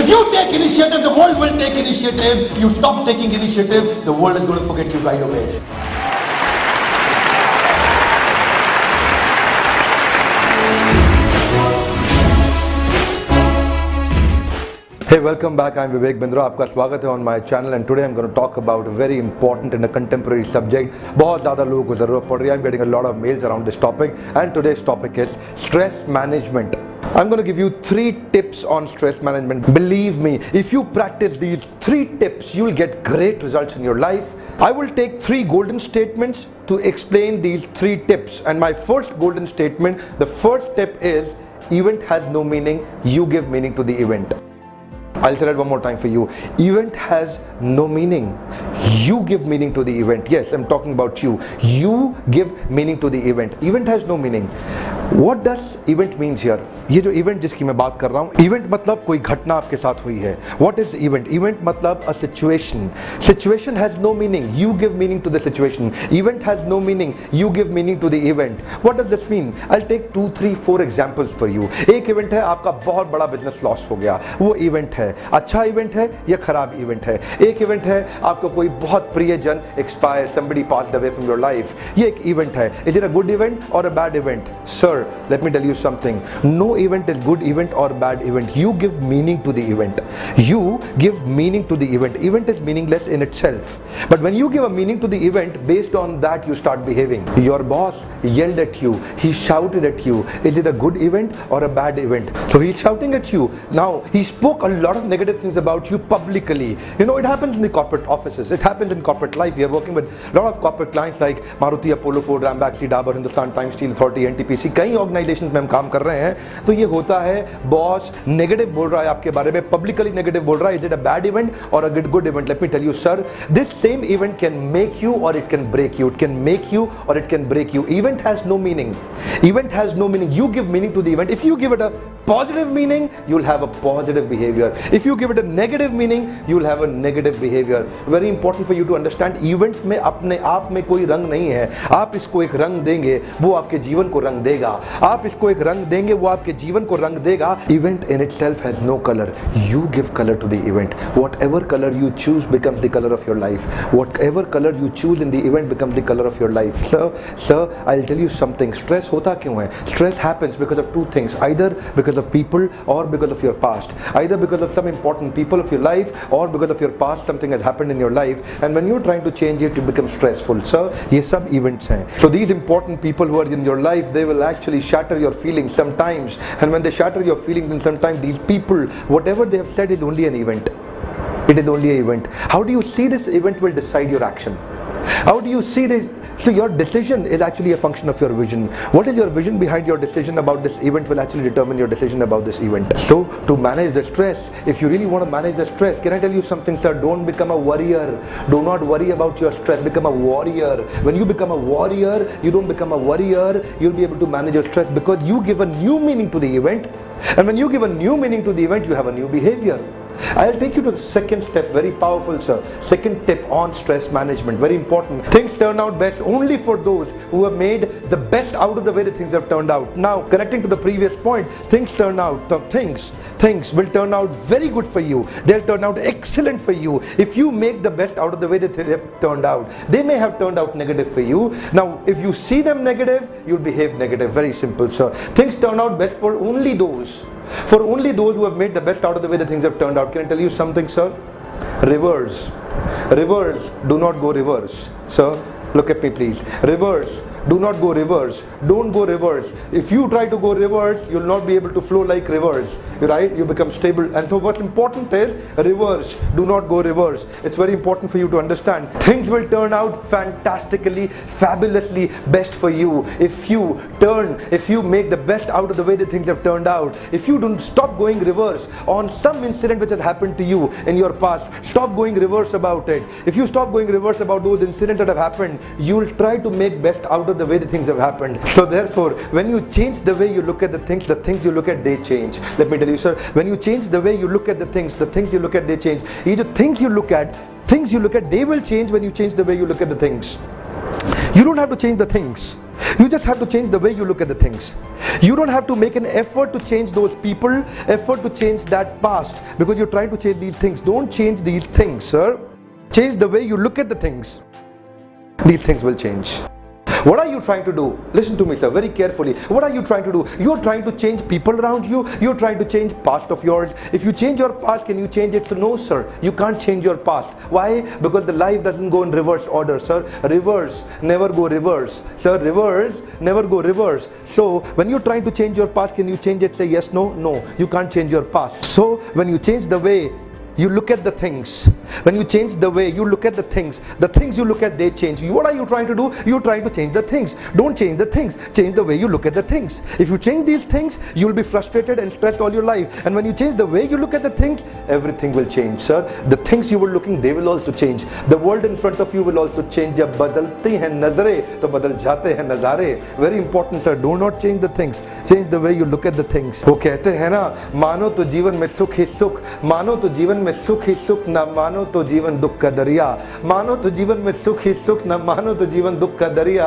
If you take initiative, the world will take initiative. You stop taking initiative, the world is going to forget you right away. Hey, welcome back. I'm Vivak Bindra. आपका स्वागत है on my channel and today I'm going to talk about a very important and a contemporary subject. बहुत ज़्यादा लोगों को ज़रूरत पड़ रही है. I'm getting a lot of mails around this topic and today's topic is stress management. I'm going to give you 3 tips on stress management. Believe me, if you practice these 3 tips, you'll get great results in your life. I will take 3 golden statements to explain these 3 tips. And my first golden statement, the first tip is, event has no meaning, you give meaning to the event. I'll say that one more time for you. Event has no meaning. You give meaning to the event. Yes, I'm talking about you. You give meaning to the event. Event has no meaning. What does event means here? ये जो event जिसकी मैं बात कर रहा हूँ, event मतलब कोई घटना आपके साथ हुई है. What is event? Event मतलब a situation. Situation has no meaning. You give meaning to the situation. Event has no meaning. You give meaning to the event. What does this mean? I'll take 2, 3, 4 examples for you. एक event है, आपका बहुत बड़ा business loss हो गया. वो event है. अच्छा इवेंट है या खराब इवेंट है. एक इवेंट है, आपका कोई बहुत प्रियजन expire, somebody passed away from your life. ये एक इवेंट है. Is it a good event or a bad event? Sir, let me tell you something. No event is good event or bad event. You give meaning to the event. You give meaning to the event. Event is meaningless in itself. But when you give a meaning to the event, based on that you start behaving. Your boss yelled at you. He shouted at you. Is it a good event or a bad event? So he's shouting at you. Now, he spoke a lot of negative things about you publicly. You know, it happens in the corporate offices. It happens in corporate life. We are working with a lot of corporate clients like Maruti, Apollo, Ford, Rambaxi, Dabur, Hindustan Times Steel Authority, NTPC. कई organisations में हम काम कर रहे हैं. तो ये होता है, बॉस नेगेटिव बोल रहा है आपके बारे में, पब्लिकली नेगेटिव बोल रहा है. Is it a bad event or a good event? Let me tell you sir, this same event can make you or it can break you. It can make you or it can break you. Event has no meaning. Event has no meaning. You give meaning to the event. If you give it a positive meaning, you'll have a positive behavior. If you give it a negative meaning, you'll have a negative behavior. Very important for you to understand. Event में अपने आप में कोई रंग नहीं है. आप इसको एक रंग देंगे, वो आपके जीवन को रंग देगा. आप इसको एक रंग देंगे, वो आपके जीवन को रंग देगा. Event in itself has no color. You give color to the event. Whatever color you choose becomes the color of your life. Whatever color you choose in the event becomes the color of your life. Sir, I'll tell you something. Stress होता क्यों है? Stress happens because of 2 things. Either because of people or because of your past. Either because of some important people of your life or because of your past something has happened in your life, and when you're trying to change it, you become stressful. So ये सब events हैं. So these important people who are in your life, they will actually shatter your feelings sometimes, and when they shatter your feelings, and sometimes these people, whatever they have said is only an event. It is only an event. How do you see this event will decide your action? How do you see this? So your decision is actually a function of your vision. What is your vision behind your decision about this event will actually determine your decision about this event. So to manage the stress, if you really want to manage the stress, can I tell you something, sir? Don't become a worrier. Do not worry about your stress. Become a warrior. When you become a warrior, you don't become a worrier. You'll be able to manage your stress because you give a new meaning to the event. And when you give a new meaning to the event, you have a new behavior. I'll take you to the second step, very powerful sir. Second tip on stress management, very important. Things turn out best only for those who have made the best out of the way that things have turned out. Now, connecting to the previous point, things will turn out very good for you. They'll turn out excellent for you if you make the best out of the way that they have turned out. They may have turned out negative for you. Now, if you see them negative, you'll behave negative. Very simple sir. Things turn out best for only those who have made the best out of the way that things have turned out. Can I tell you something, sir? Reverse. Do not go reverse. Sir, look at me please. Reverse. Do not go reverse. Don't go reverse. If you try to go reverse, you'll not be able to flow like reverse. Right? You become stable. And so what's important is reverse. Do not go reverse. It's very important for you to understand. Things will turn out fantastically, fabulously best for you if you make the best out of the way that things have turned out. If you don't stop going reverse on some incident which has happened to you in your past, stop going reverse about it. If you stop going reverse about those incidents that have happened, you'll try to make best out of the way the things have happened. So therefore, when you change the way you look at the things you look at, they change. Let me tell you sir, when you change the way you look at the things you look at, they change. These things you look at, they will change when you change the way you look at the things. You don't have to change the things. You just have to change the way you look at the things. You don't have to make an effort to change those people, effort to change that past, because you're trying to change these things. Don't change these things, sir. Change the way you look at the things. These things will change. What are you trying to do? Listen to me, sir, very carefully. What are you trying to do? You're trying to change people around you. You're trying to change past of yours. If you change your past, can you change it? So no, sir. You can't change your past. Why? Because the life doesn't go in reverse order, sir. Reverse, never go reverse. Sir, reverse, never go reverse. So when you're trying to change your past, can you change it? Say yes, no, no. You can't change your past. So when you change the way you look at the things, when you change the way you look at the things you look at, they change. What are you trying to do? You're trying to change the things. Don't change the things. Change the way you look at the things. If you change these things, you'll be frustrated and stressed all your life. And when you change the way you look at the things, everything will change, sir. The things you were looking, they will also change. The world in front of you will also change. जब बदलती हैं नजरें तो बदल जाते हैं नजारे. Very important, sir. Do not change the things. Change the way you look at the things. वो कहते हैं ना, मानो तो जीवन में सुख ही सुख, मानो तो जीवन में सुख ही सुख, ना मानो तो जीवन दुख का दरिया. मानो तो जीवन में सुख ही सुख, ना मानो तो जीवन दुख का दरिया.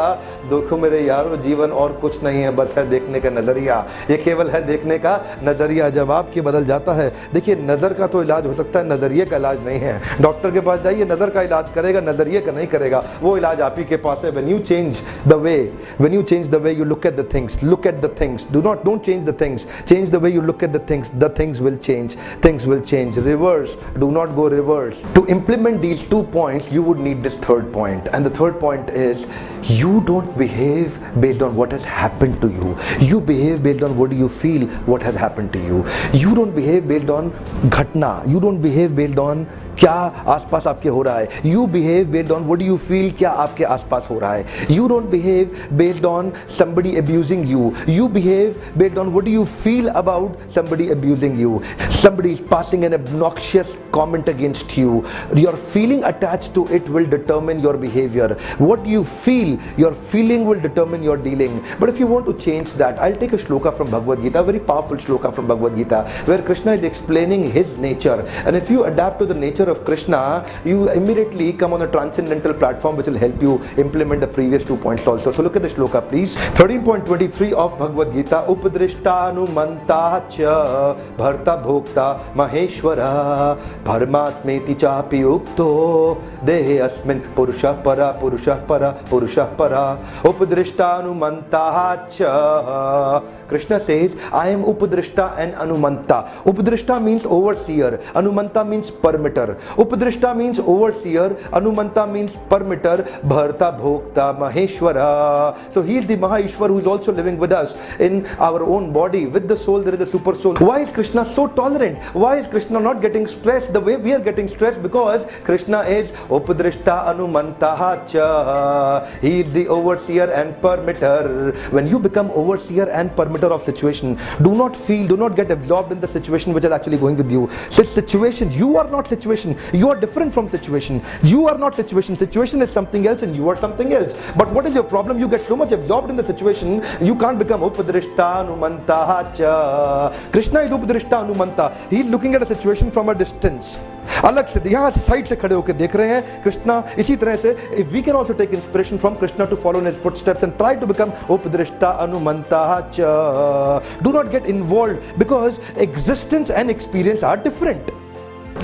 देखो मेरे यारो, जीवन और कुछ नहीं है, बस है देखने का नजरिया. ये केवल है देखने का नजरिया. जब आपके बदल जाता है, देखिए नजर का तो इलाज हो सकता है, नजरिए का इलाज नहीं है. डॉक्टर के पास जाइए, नजर का इलाज करेगा, नजरिए का नहीं करेगा. वो इलाज आप ही के पास है. When you change the way you look at the things, look at the things. Don't change the things. Change the way you look at the things will change. Things will change. Reverse, do not go reverse. To implement these 2 points, you would need this 3rd point. And the 3rd point is, you don't behave based on what has happened to you. You behave based on what you feel what has happened to you. You don't behave based on घटना. You don't behave based on क्या आसपास आपके हो रहा है. You behave based on what you feel क्या आपके आसपास हो रहा है. You don't behave based on somebody abusing you. You behave based on what you feel about somebody abusing you. Somebody is passing an obnoxious comment against you. Your feeling attached to it will determine your behavior. What you feel, your feeling will determine your dealing. But if you want to change that, I'll take a shloka from Bhagavad Gita, a very powerful shloka from Bhagavad Gita, where Krishna is explaining his nature. And if you adapt to the nature of Krishna, you immediately come on a transcendental platform which will help you implement the previous 2 points also. So look at the shloka, please. 13.23 of Bhagavad Gita. Upadrishtanumanta cha bharta bhokta maheshwara bharmatmeti chapi ukto dehe asmin purusha para purusha para purusha para. Upadrishtanumanta cha. Krishna says, I am Upadrishta and Anumanta. Upadrishta means overseer. Anumanta means permitter. Upadrishta means overseer. Anumanta means permitter. Bharta Bhokta Maheshwara. So he is the Maheshwar who is also living with us in our own body. With the soul there is a super soul. Why is Krishna so tolerant? Why is Krishna not getting stressed the way we are getting stressed? Because Krishna is Upadrishta Anumanta cha. He is the overseer and permitter. When you become overseer and permitter of situation, do not get absorbed in the situation which is actually going with you. This situation, you are not situation. You are different from situation. You are not situation. Situation is something else and you are something else. But what is your problem? You get so much absorbed in the situation, you can't become Upadrishta Anumanta cha. Krishna is Upadrishta Anumanta. He is looking at a situation from a distance. अलग से यहाँ side से खड़े होकर देख रहे हैं कृष्णा. इसी तरह से if we can also take inspiration from Krishna to follow in his footsteps and try to become Upadrishta Anumanta cha. Do not get involved, because existence and experience are different.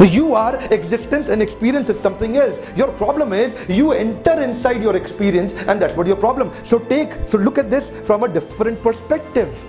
You are existence and experience is something else. Your problem is you enter inside your experience, and that's what your problem. So look at this from a different perspective.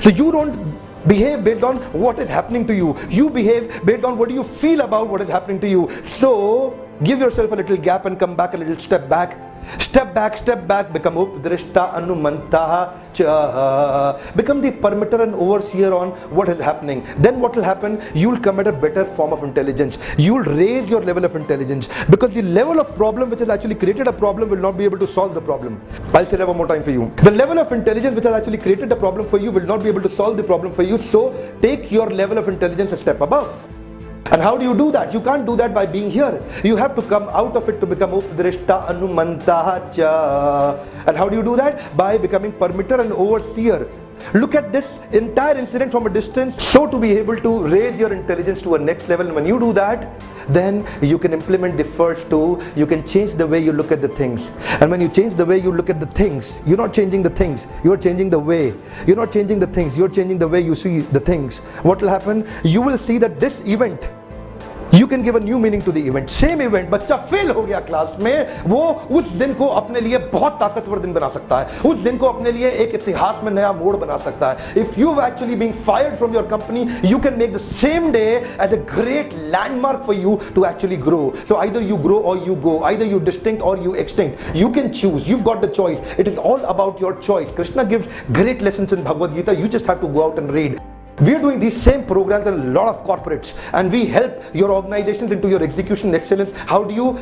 So you don't behave based on what is happening to you. You behave based on what you feel about what is happening to you. So give yourself a little gap and come back a little step back. Step back, become Upadrishta Anumanta cha. Become the permitter and overseer on what is happening. Then what will happen? You will come at a better form of intelligence. You will raise your level of intelligence, because the level of problem which has actually created a problem will not be able to solve the problem. I'll say that one more time for you. The level of intelligence which has actually created a problem for you will not be able to solve the problem for you. So take your level of intelligence a step above. And how do you do that? You can't do that by being here. You have to come out of it to become Upadrishta Anumanta cha. And how do you do that? By becoming permitter and overseer. Look at this entire incident from a distance, so to be able to raise your intelligence to a next level. And when you do that, then you can implement the first two. You can change the way you look at the things. And when you change the way you look at the things, you're not changing the things, you're changing the way. You're not changing the things, you're changing the way you see the things. What will happen? You will see that this event, you can give a new meaning to the event. Same event, बच्चा fail हो गया class में, वो उस दिन को अपने लिए बहुत ताकतवर दिन बना सकता है, उस दिन को अपने लिए एक इतिहास में नया मोड़ बना सकता है. If you've actually been fired from your company, you can make the same day as a great landmark for you to actually grow. So either you grow or you go, either you distinct or you extinct. You can choose, you've got the choice. It is all about your choice. Krishna gives great lessons in Bhagavad Gita. You just have to go out and read. We are doing these same programs in a lot of corporates, and we help your organizations into your execution excellence. How do you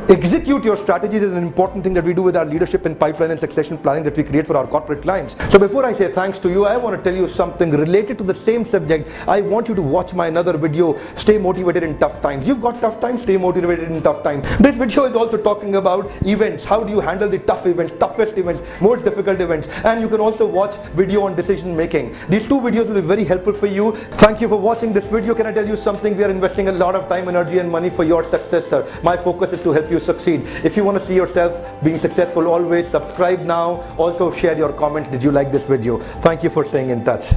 execute your strategies is an important thing that we do with our leadership and pipeline and succession planning that we create for our corporate clients. So before I say thanks to you, I want to tell you something related to the same subject. I want you to watch my another video, Stay Motivated in Tough Times. You've got tough times, stay motivated in tough times. This video is also talking about events. How do you handle the tough events, toughest events, most difficult events? And you can also watch video on decision making. These two videos will be very helpful for you. Thank you for watching this video. Can I tell you something? We are investing a lot of time, energy and money for your success, sir. My focus is to help you succeed. If you want to see yourself being successful, always subscribe now. Also share your comment. Did you like this video? Thank you for staying in touch.